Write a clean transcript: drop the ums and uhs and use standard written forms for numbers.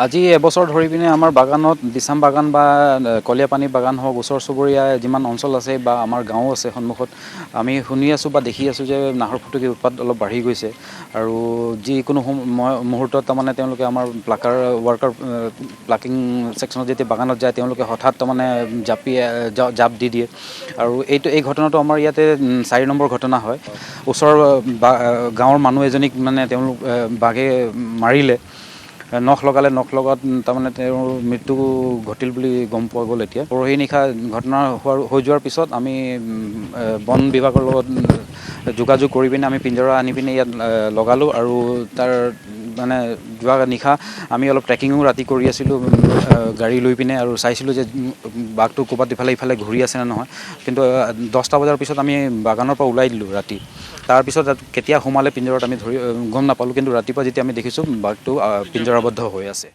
আজি এবছৰ ধৰি পিনে আমাৰ বাগানত দিছাম বাগান বা কলীয়াপানী বাগান হওক, ওচৰ চুবুৰীয়া যিমান অঞ্চল আছে বা আমাৰ গাঁও আছে সন্মুখত, আমি শুনি আছোঁ বা দেখি আছোঁ যে নাহৰ ফুটুকীৰ উৎপাত অলপ বাঢ়ি গৈছে। আৰু যিকোনো মুহূৰ্তত তাৰমানে তেওঁলোকে আমাৰ প্লাকিং ছেকশ্যনত যেতিয়া বাগানত যায়, তেওঁলোকে হঠাৎ তাৰমানে জাপ দি দিয়ে। আৰু এই ঘটনাটো আমাৰ ইয়াতে 4 নম্বৰ ঘটনা হয়। ওচৰৰ গাঁৱৰ মানুহ এজনীক মানে তেওঁলোক বাঘে মাৰিলে, নখ লগাত তাৰমানে তেওঁৰ মৃত্যু ঘটিল বুলি গম পোৱা গ'ল। এতিয়া পৰহি নিশা ঘটনা হৈ যোৱাৰ পিছত আমি বন বিভাগৰ লগত যোগাযোগ কৰি পিনে আমি পিঞ্জৰা আনি পিনে ইয়াত লগালোঁ। আৰু তাৰ মানে যোৱা নিশা আমি অলপ ট্ৰেকিঙো ৰাতি কৰি আছিলোঁ গাড়ী লৈ পিনে, আৰু চাইছিলোঁ যে বাঘটো ক'ৰবাত ইফালে ঘূৰি আছে নে নহয়। কিন্তু 10টা বজাৰ পিছত আমি বাগানৰ পৰা ওলাই দিলোঁ ৰাতি। তাৰপিছত কেতিয়া সোমালে পিঞ্জৰাত আমি গম নাপালোঁ, কিন্তু ৰাতিপুৱা যেতিয়া আমি দেখিছোঁ বাঘটো পিঞ্জৰাবদ্ধ হৈ আছে।